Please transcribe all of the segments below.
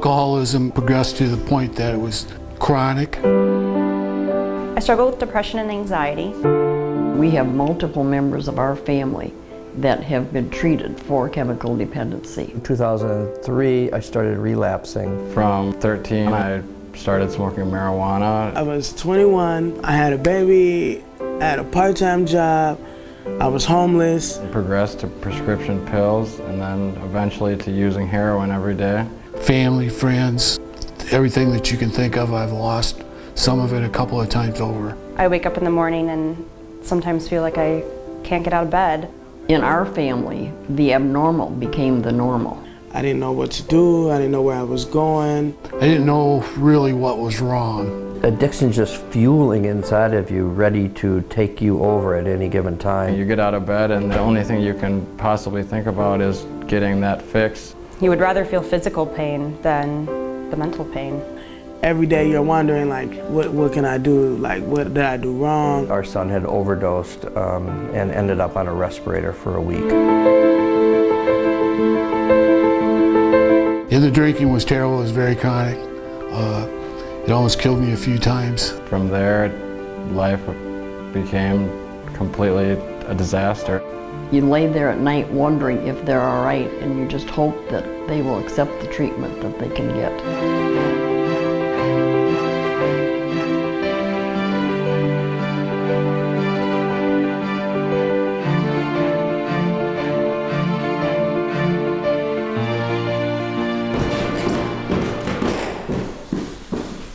alcoholism progressed to the point that it was chronic. I struggle with depression and anxiety. We have multiple members of our family that have been treated for chemical dependency. In 2003, I started relapsing. From 13, I started smoking marijuana. I was 21, I had a baby, I had a part-time job, I was homeless. It progressed to prescription pills and then eventually to using heroin every day. Family, friends, everything that you can think of I've lost, some of it a couple of times over. I wake up in the morning and sometimes feel like I can't get out of bed. In our family, the abnormal became the normal. I didn't know what to do, I didn't know where I was going. I didn't know really what was wrong. Addiction's just fueling inside of you, ready to take you over at any given time. You get out of bed and the only thing you can possibly think about is getting that fix. You would rather feel physical pain than the mental pain. Every day you're wondering, like, what can I do? Like, what did I do wrong? Our son had overdosed and ended up on a respirator for a week. And the drinking was terrible, it was very chronic. It almost killed me a few times. From there, life became completely a disaster. You lay there at night wondering if they're all right, and you just hope that they will accept the treatment that they can get.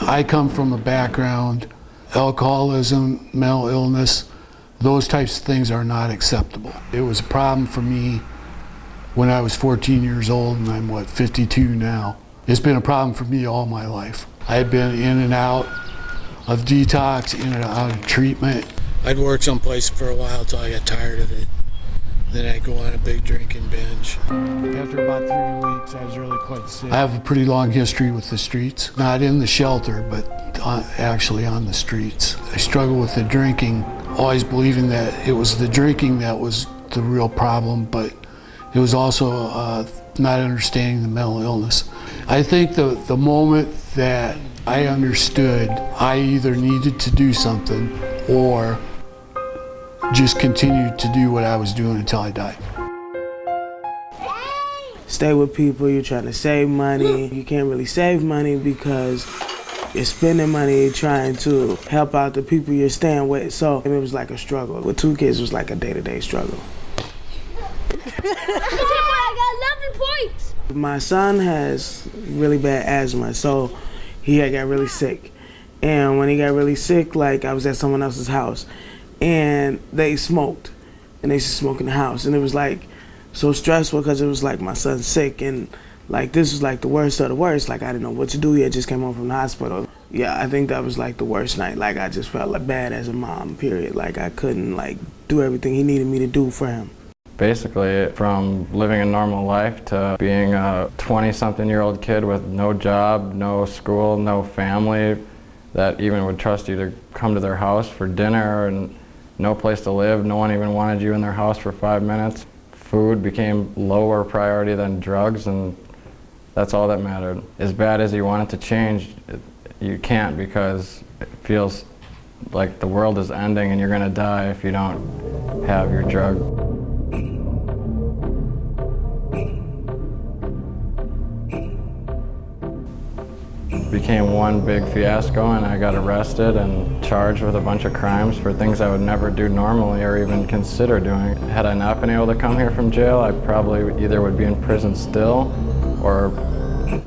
I come from a background, alcoholism, mental illness, those types of things are not acceptable. It was a problem for me when I was 14 years old, and I'm, 52 now. It's been a problem for me all my life. I had been in and out of detox, in and out of treatment. I'd work someplace for a while till I got tired of it. Then I'd go on a big drinking binge. After about 3 weeks, I was really quite sick. I have a pretty long history with the streets. Not in the shelter, but actually on the streets. I struggled with the drinking, always believing that it was the drinking that was the real problem, but it was also not understanding the mental illness. I think the moment that I understood I either needed to do something or just continued to do what I was doing until I died. Stay with people, you're trying to save money. You can't really save money because you're spending money trying to help out the people you're staying with. So it was like a struggle. With 2 kids, it was like a day-to-day struggle. I got 11 points! My son has really bad asthma, so he had got really sick. And when he got really sick, like, I was at someone else's house, and they smoked, and they used to smoke in the house, and it was like so stressful because it was like my son's sick, and like this was like the worst of the worst. Like I didn't know what to do. He had just came home from the hospital. Yeah, I think that was like the worst night. Like I just felt like bad as a mom, period. Like I couldn't like do everything he needed me to do for him. Basically, from living a normal life to being a 20-something-year-old kid with no job, no school, no family that even would trust you to come to their house for dinner, and no place to live, no one even wanted you in their house for 5 minutes. Food became lower priority than drugs, and that's all that mattered. As bad as you want it to change, you can't, because it feels like the world is ending and you're gonna die if you don't have your drug. Became one big fiasco, and I got arrested and charged with a bunch of crimes for things I would never do normally or even consider doing. Had I not been able to come here from jail, I probably either would be in prison still or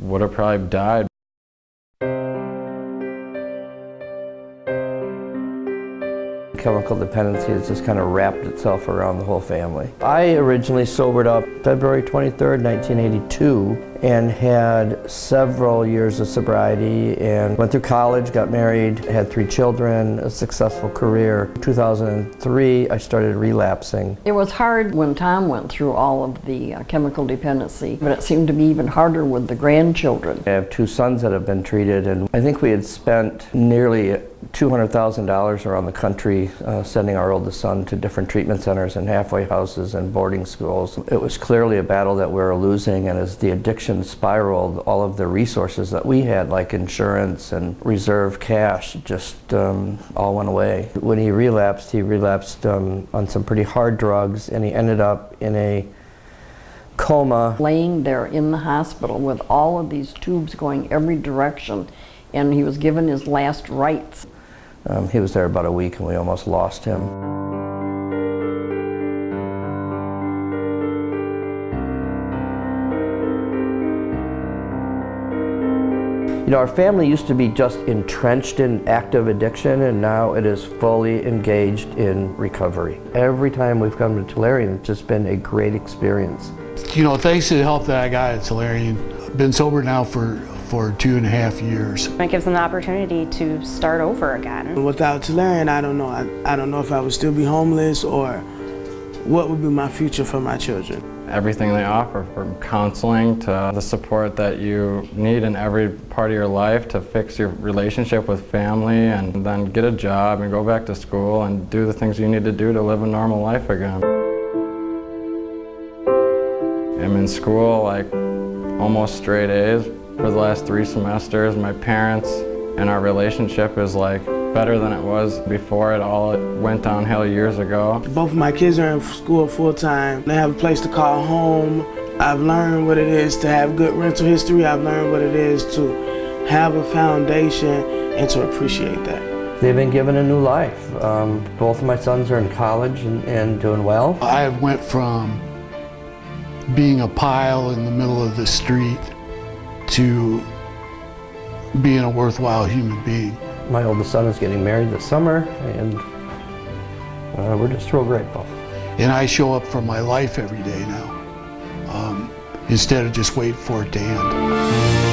would have probably died. Chemical dependency has just kind of wrapped itself around the whole family. I originally sobered up February 23rd, 1982, and had several years of sobriety and went through college, got married, had 3 children, a successful career. In 2003, I started relapsing. It was hard when Tom went through all of the chemical dependency, but it seemed to be even harder with the grandchildren. I have 2 sons that have been treated, and I think we had spent nearly $200,000 around the country, sending our oldest son to different treatment centers and halfway houses and boarding schools. It was clearly a battle that we were losing, and as the addiction spiraled, all of the resources that we had, like insurance and reserve cash, just all went away. When he relapsed on some pretty hard drugs, and he ended up in a coma. Laying there in the hospital with all of these tubes going every direction, and he was given his last rites. He was there about a week and we almost lost him. You know, our family used to be just entrenched in active addiction, and now it is fully engaged in recovery. Every time we've come to Tolarian, it's just been a great experience. You know, thanks to the help that I got at Tolarian, I've been sober now for 2.5 years. It gives them the opportunity to start over again. Without Tolarian, I don't know. I don't know if I would still be homeless or what would be my future for my children. Everything they offer, from counseling to the support that you need in every part of your life to fix your relationship with family, and then get a job and go back to school and do the things you need to do to live a normal life again. I'm in school like almost straight A's for the last 3 semesters. My parents and our relationship is like better than it was before it all went downhill years ago. Both of my kids are in school full time. They have a place to call home. I've learned what it is to have good rental history. I've learned what it is to have a foundation and to appreciate that. They've been given a new life. Both of my sons are in college and doing well. I went from being a pile in the middle of the street to being a worthwhile human being. My oldest son is getting married this summer, and we're just real grateful. And I show up for my life every day now, instead of just waiting for it to end.